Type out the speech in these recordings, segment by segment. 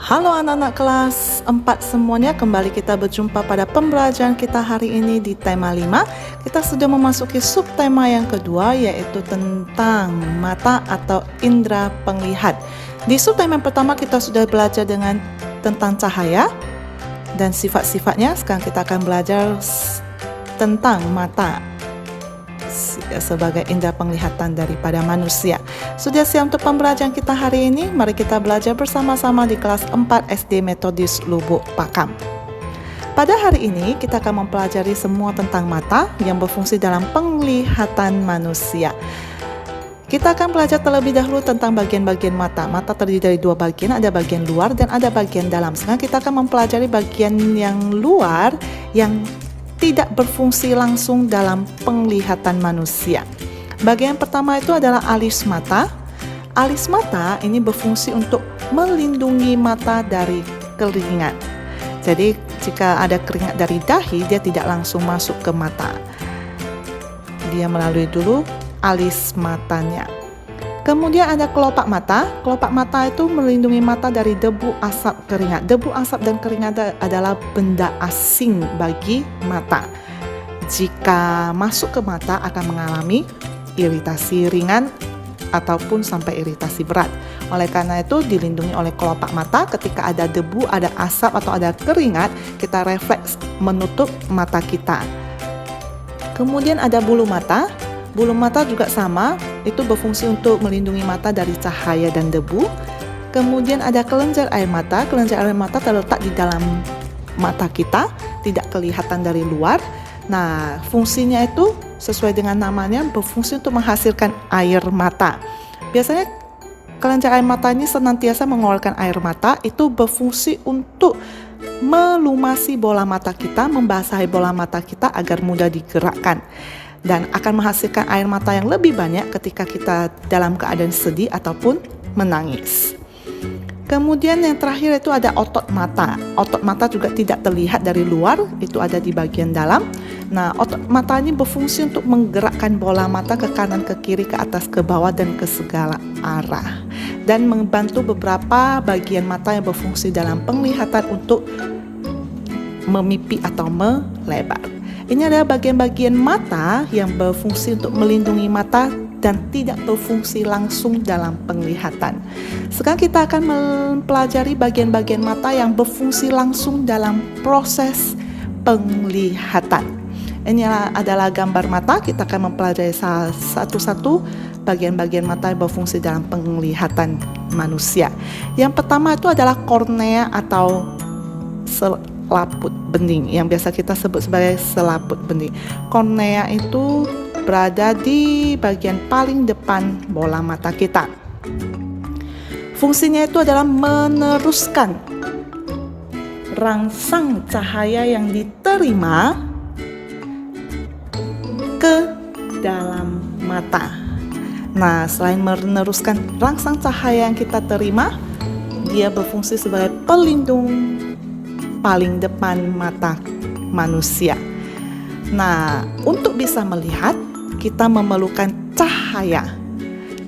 Halo anak-anak kelas 4 semuanya, kembali kita berjumpa pada pembelajaran kita hari ini di tema 5. Kita sudah memasuki subtema yang kedua, yaitu tentang mata atau indera penglihat. Di subtema yang pertama kita sudah belajar tentang cahaya dan sifat-sifatnya. Sekarang kita akan belajar tentang mata sebagai indera penglihatan daripada manusia. Sudah siap untuk pembelajaran kita hari ini? Mari kita belajar bersama-sama di kelas 4 SD Metodis Lubuk Pakam. Pada hari ini kita akan mempelajari semua tentang mata yang berfungsi dalam penglihatan manusia. Kita akan belajar terlebih dahulu tentang bagian-bagian mata. Mata terdiri dari dua bagian, ada bagian luar dan ada bagian dalam. Sekarang kita akan mempelajari bagian yang luar yang tidak berfungsi langsung dalam penglihatan manusia. Bagian pertama itu adalah alis mata. Alis mata ini berfungsi untuk melindungi mata dari keringat. Jadi jika ada keringat dari dahi, dia tidak langsung masuk ke mata. Dia melalui dulu alis matanya. Kemudian ada kelopak mata. Kelopak mata itu melindungi mata dari debu, asap, keringat. Debu, asap, dan keringat adalah benda asing bagi mata. Jika masuk ke mata akan mengalami iritasi ringan ataupun sampai iritasi berat. Oleh karena itu dilindungi oleh kelopak mata. Ketika ada debu, ada asap, atau ada keringat, kita refleks menutup mata kita. Kemudian ada bulu mata. Bulu mata juga sama, itu berfungsi untuk melindungi mata dari cahaya dan debu. Kemudian ada kelenjar air mata. Kelenjar air mata terletak di dalam mata kita, tidak kelihatan dari luar. Nah, fungsinya itu sesuai dengan namanya, berfungsi untuk menghasilkan air mata. Biasanya kelenjar air mata ini senantiasa mengeluarkan air mata, itu berfungsi untuk melumasi bola mata kita, membasahi bola mata kita agar mudah digerakkan. Dan akan menghasilkan air mata yang lebih banyak ketika kita dalam keadaan sedih ataupun menangis. Kemudian yang terakhir itu ada otot mata. Otot mata juga tidak terlihat dari luar, itu ada di bagian dalam. Nah, otot mata ini berfungsi untuk menggerakkan bola mata ke kanan, ke kiri, ke atas, ke bawah, dan ke segala arah. Dan membantu beberapa bagian mata yang berfungsi dalam penglihatan untuk memipik atau melebar. Ini adalah bagian-bagian mata yang berfungsi untuk melindungi mata dan tidak berfungsi langsung dalam penglihatan. Sekarang kita akan mempelajari bagian-bagian mata yang berfungsi langsung dalam proses penglihatan. Ini adalah gambar mata. Kita akan mempelajari satu-satu bagian-bagian mata yang berfungsi dalam penglihatan manusia. Yang pertama itu adalah kornea atau selaput bening, yang biasa kita sebut sebagai selaput bening. Kornea itu berada di bagian paling depan bola mata kita. Fungsinya itu adalah meneruskan rangsang cahaya yang diterima ke dalam mata. Nah, selain meneruskan rangsang cahaya yang kita terima, dia berfungsi sebagai pelindung paling depan mata manusia. Nah, untuk bisa melihat, kita memerlukan cahaya.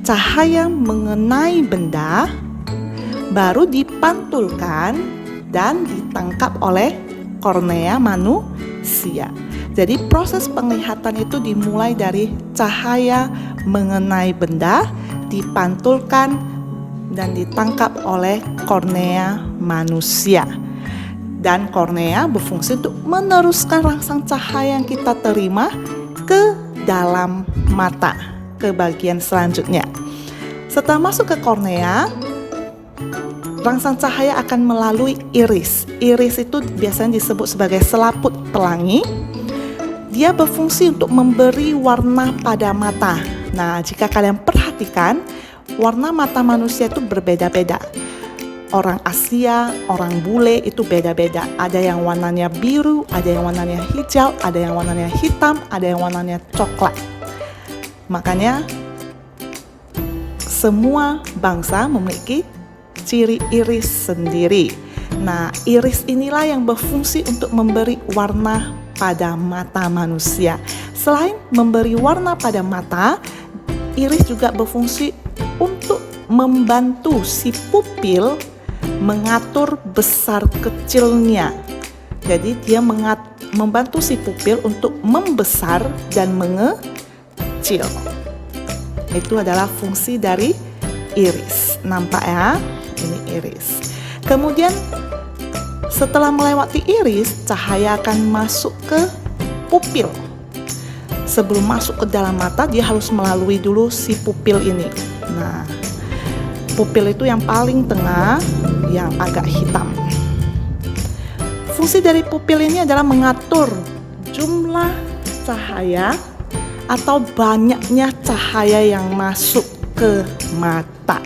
Cahaya mengenai benda, baru dipantulkan dan ditangkap oleh kornea manusia. Jadi proses penglihatan itu dimulai dari cahaya mengenai benda, dipantulkan dan ditangkap oleh kornea manusia. Dan kornea berfungsi untuk meneruskan rangsang cahaya yang kita terima ke dalam mata, ke bagian selanjutnya. Setelah masuk ke kornea, rangsang cahaya akan melalui iris. Iris itu biasanya disebut sebagai selaput pelangi. Dia berfungsi untuk memberi warna pada mata. Nah, jika kalian perhatikan, warna mata manusia itu berbeda-beda. Orang Asia, orang bule itu beda-beda. Ada yang warnanya biru, ada yang warnanya hijau, ada yang warnanya hitam, ada yang warnanya coklat. Makanya semua bangsa memiliki ciri iris sendiri. Nah, iris inilah yang berfungsi untuk memberi warna pada mata manusia. Selain memberi warna pada mata, iris juga berfungsi untuk membantu si pupil mengatur besar kecilnya. Jadi dia membantu si pupil untuk membesar dan mengecil. Itu adalah fungsi dari iris. Nampak ya? Ini iris. Kemudian setelah melewati iris, cahaya akan masuk ke pupil. Sebelum masuk ke dalam mata, dia harus melalui dulu si pupil ini. Nah, pupil itu yang paling tengah, yang agak hitam. Fungsi dari pupil ini adalah mengatur jumlah cahaya atau banyaknya cahaya yang masuk ke mata.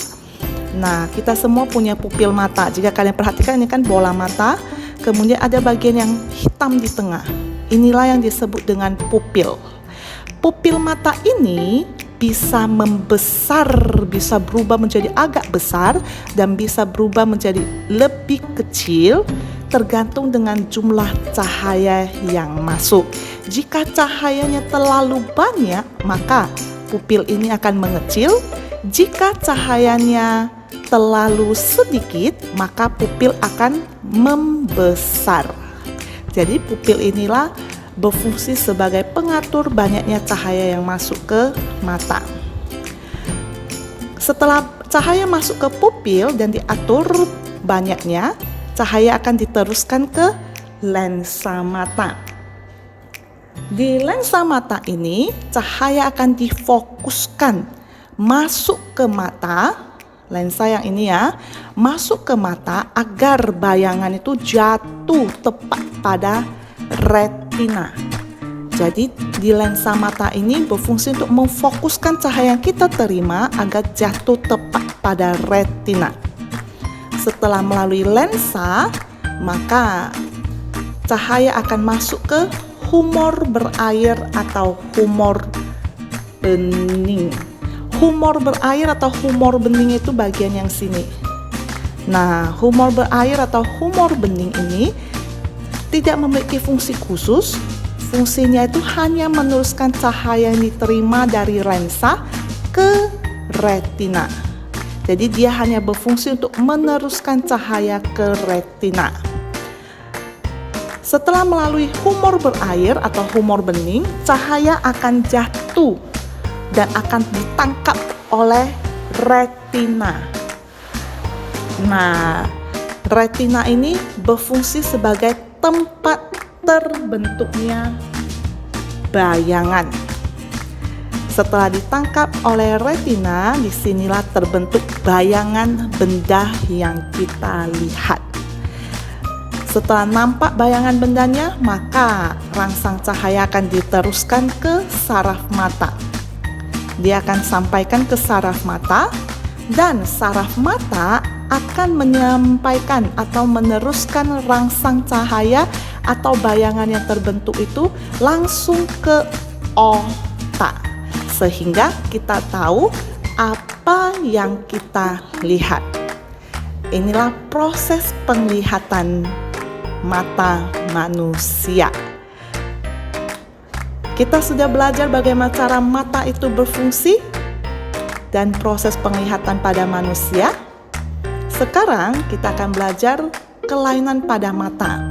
Nah, kita semua punya pupil mata. Jika kalian perhatikan, ini kan bola mata, kemudian ada bagian yang hitam di tengah. Inilah yang disebut dengan pupil. Pupil mata ini bisa membesar, bisa berubah menjadi agak besar, dan bisa berubah menjadi lebih kecil tergantung dengan jumlah cahaya yang masuk. Jika cahayanya terlalu banyak, maka pupil ini akan mengecil. Jika cahayanya terlalu sedikit, maka pupil akan membesar. Jadi pupil inilah berfungsi sebagai pengatur banyaknya cahaya yang masuk ke mata. Setelah cahaya masuk ke pupil dan diatur banyaknya, cahaya akan diteruskan ke lensa mata. Di lensa mata ini, cahaya akan difokuskan masuk ke mata. Lensa yang ini ya, masuk ke mata agar bayangan itu jatuh tepat pada retina. Jadi di lensa mata ini berfungsi untuk memfokuskan cahaya yang kita terima agar jatuh tepat pada retina. Setelah melalui lensa, maka cahaya akan masuk ke humor berair atau humor bening. Humor berair atau humor bening itu bagian yang sini. Nah, humor berair atau humor bening ini tidak memiliki fungsi khusus. Fungsinya itu hanya meneruskan cahaya yang diterima dari lensa ke retina. Jadi dia hanya berfungsi untuk meneruskan cahaya ke retina. Setelah melalui humor berair atau humor bening, cahaya akan jatuh dan akan ditangkap oleh retina. Nah, retina ini berfungsi sebagai tempat terbentuknya bayangan. Setelah ditangkap oleh retina, disinilah terbentuk bayangan benda yang kita lihat. Setelah nampak bayangan bendanya, maka rangsang cahaya akan diteruskan ke saraf mata. Dia akan sampaikan ke saraf mata, dan saraf mata akan menyampaikan atau meneruskan rangsang cahaya atau bayangan yang terbentuk itu langsung ke otak, sehingga kita tahu apa yang kita lihat. Inilah proses penglihatan mata manusia. Kita sudah belajar bagaimana cara mata itu berfungsi dan proses penglihatan pada manusia. Sekarang kita akan belajar kelainan pada mata.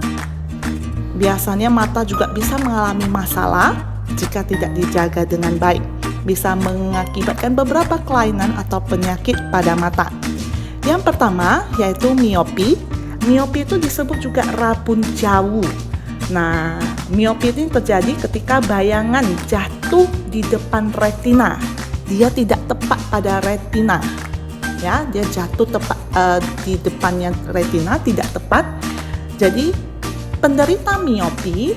Biasanya mata juga bisa mengalami masalah jika tidak dijaga dengan baik. Bisa mengakibatkan beberapa kelainan atau penyakit pada mata. Yang pertama yaitu miopi. Miopi itu disebut juga rabun jauh. Nah, miopi ini terjadi ketika bayangan jatuh di depan retina. Dia tidak tepat pada retina. Ya, dia jatuh tepat di depannya retina, tidak tepat. Jadi, penderita miopi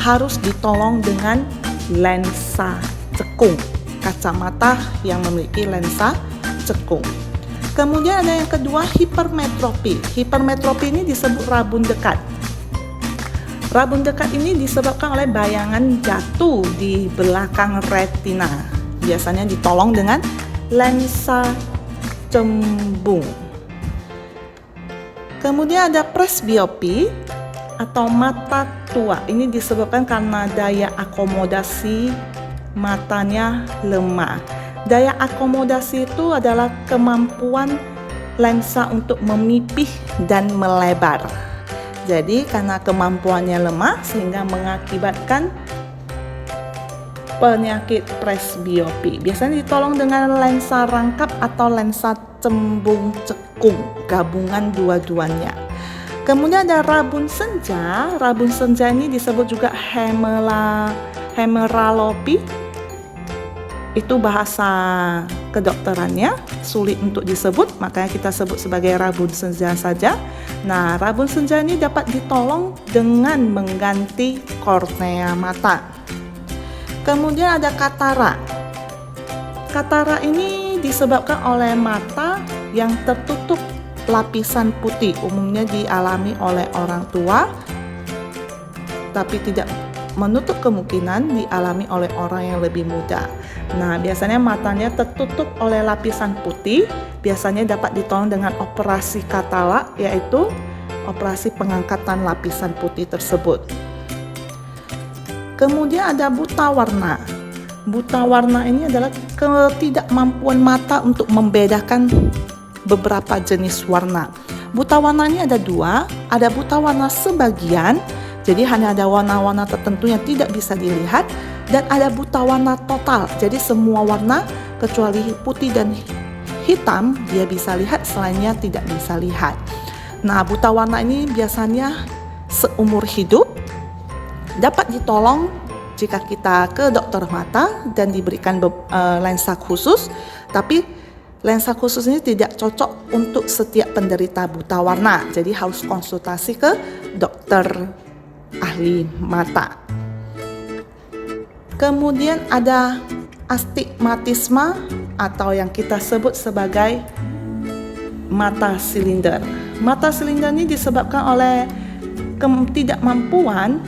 harus ditolong dengan lensa cekung, kacamata yang memiliki lensa cekung. Kemudian ada yang kedua, hipermetropi. Hipermetropi ini disebut rabun dekat. Rabun dekat ini disebabkan oleh bayangan jatuh di belakang retina. Biasanya ditolong dengan lensa cembung. Kemudian ada presbiopi atau mata tua. Ini disebabkan karena daya akomodasi matanya lemah. Daya akomodasi itu adalah kemampuan lensa untuk memipih dan melebar. Jadi karena kemampuannya lemah sehingga mengakibatkan penyakit presbiopi. Biasanya ditolong dengan lensa rangkap atau lensa cembung cekung, gabungan dua-duanya. Kemudian ada rabun senja. Rabun senja ini disebut juga hemeralopi. Itu bahasa kedokterannya sulit untuk disebut, makanya kita sebut sebagai rabun senja saja. Nah, rabun senja ini dapat ditolong dengan mengganti kornea mata. Kemudian ada katara. Katara ini disebabkan oleh mata yang tertutup lapisan putih, umumnya dialami oleh orang tua, tapi tidak menutup kemungkinan dialami oleh orang yang lebih muda. Nah, biasanya matanya tertutup oleh lapisan putih, biasanya dapat ditolong dengan operasi katara, yaitu operasi pengangkatan lapisan putih tersebut. Kemudian ada buta warna. Buta warna ini adalah ketidakmampuan mata untuk membedakan beberapa jenis warna. Buta warna ini ada dua, ada buta warna sebagian, jadi hanya ada warna-warna tertentu yang tidak bisa dilihat, dan ada buta warna total, jadi semua warna kecuali putih dan hitam dia bisa lihat, selainnya tidak bisa lihat. Nah, buta warna ini biasanya seumur hidup, dapat ditolong jika kita ke dokter mata dan diberikan lensa khusus, tapi lensa khusus ini tidak cocok untuk setiap penderita buta warna, jadi harus konsultasi ke dokter ahli mata. Kemudian ada astigmatisme atau yang kita sebut sebagai mata silinder. Mata silinder ini disebabkan oleh ketidakmampuan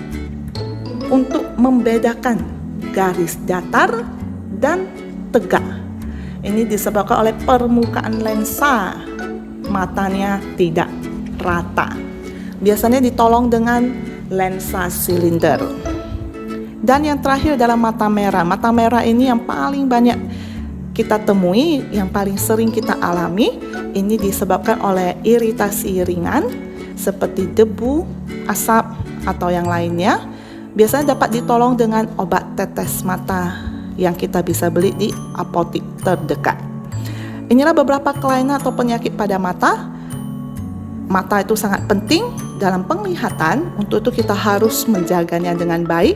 untuk membedakan garis datar dan tegak. Ini disebabkan oleh permukaan lensa matanya tidak rata. Biasanya ditolong dengan lensa silinder. Dan yang terakhir adalah mata merah. Mata merah ini yang paling banyak kita temui, yang paling sering kita alami. Ini disebabkan oleh iritasi ringan seperti debu, asap, atau yang lainnya. Biasanya dapat ditolong dengan obat tetes mata yang kita bisa beli di apotik terdekat. Inilah beberapa kelainan atau penyakit pada mata. Mata itu sangat penting dalam penglihatan, untuk itu kita harus menjaganya dengan baik.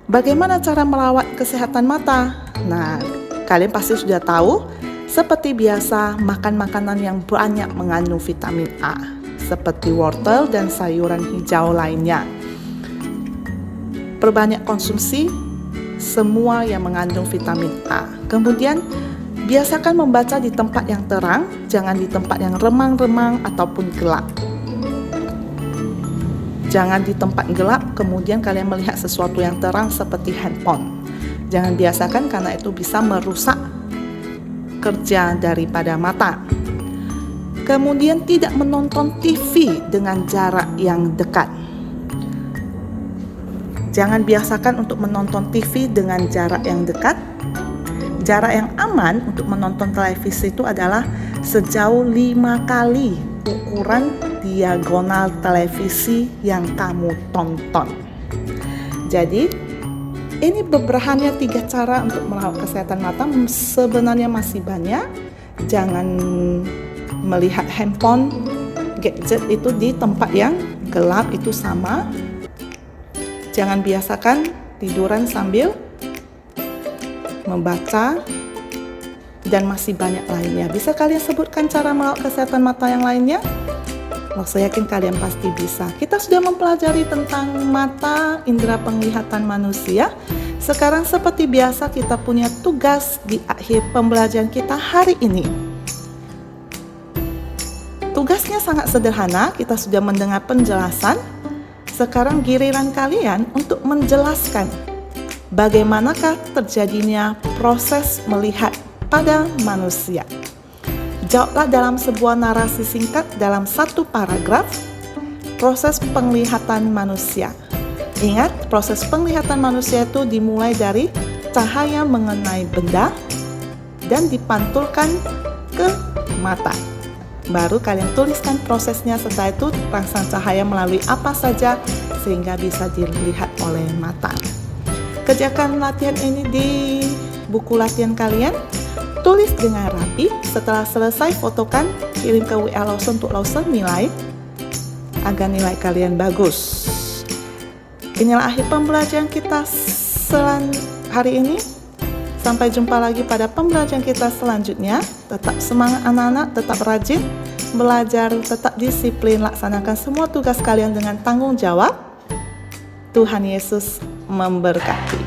Bagaimana cara merawat kesehatan mata? Nah, kalian pasti sudah tahu, seperti biasa makan makanan yang banyak mengandung vitamin A, seperti wortel dan sayuran hijau lainnya. Perbanyak konsumsi semua yang mengandung vitamin A. Kemudian biasakan membaca di tempat yang terang, jangan di tempat yang remang-remang ataupun gelap. Jangan di tempat gelap kemudian kalian melihat sesuatu yang terang seperti handphone. Jangan biasakan karena itu bisa merusak kerja daripada mata. Kemudian tidak menonton TV dengan jarak yang dekat. Jangan biasakan untuk menonton TV dengan jarak yang dekat. Jarak yang aman untuk menonton televisi itu adalah sejauh 5 kali ukuran diagonal televisi yang kamu tonton. Jadi, ini beberapa 3 cara untuk merawat kesehatan mata. Sebenarnya masih banyak. Jangan melihat handphone, gadget itu di tempat yang gelap, itu sama. Jangan biasakan tiduran sambil membaca, dan masih banyak lainnya. Bisa kalian sebutkan cara merawat kesehatan mata yang lainnya? Saya yakin kalian pasti bisa. Kita sudah mempelajari tentang mata, indera penglihatan manusia. Sekarang seperti biasa kita punya tugas di akhir pembelajaran kita hari ini. Tugasnya sangat sederhana, kita sudah mendengar penjelasan. Sekarang giliran kalian untuk menjelaskan bagaimanakah terjadinya proses melihat pada manusia. Jawablah dalam sebuah narasi singkat dalam 1 paragraf proses penglihatan manusia. Ingat, proses penglihatan manusia itu dimulai dari cahaya mengenai benda dan dipantulkan ke mata. Baru kalian tuliskan prosesnya, setelah itu rangsang cahaya melalui apa saja sehingga bisa dilihat oleh mata. Kerjakan latihan ini di buku latihan kalian, tulis dengan rapi. Setelah selesai fotokan, kirim ke WA Lawson untuk Lawson nilai agar nilai kalian bagus. Inilah akhir pembelajaran kita hari ini. Sampai jumpa lagi pada pembelajaran kita selanjutnya. Tetap semangat anak-anak, tetap rajin belajar, tetap disiplin, laksanakan semua tugas kalian dengan tanggung jawab. Tuhan Yesus memberkati.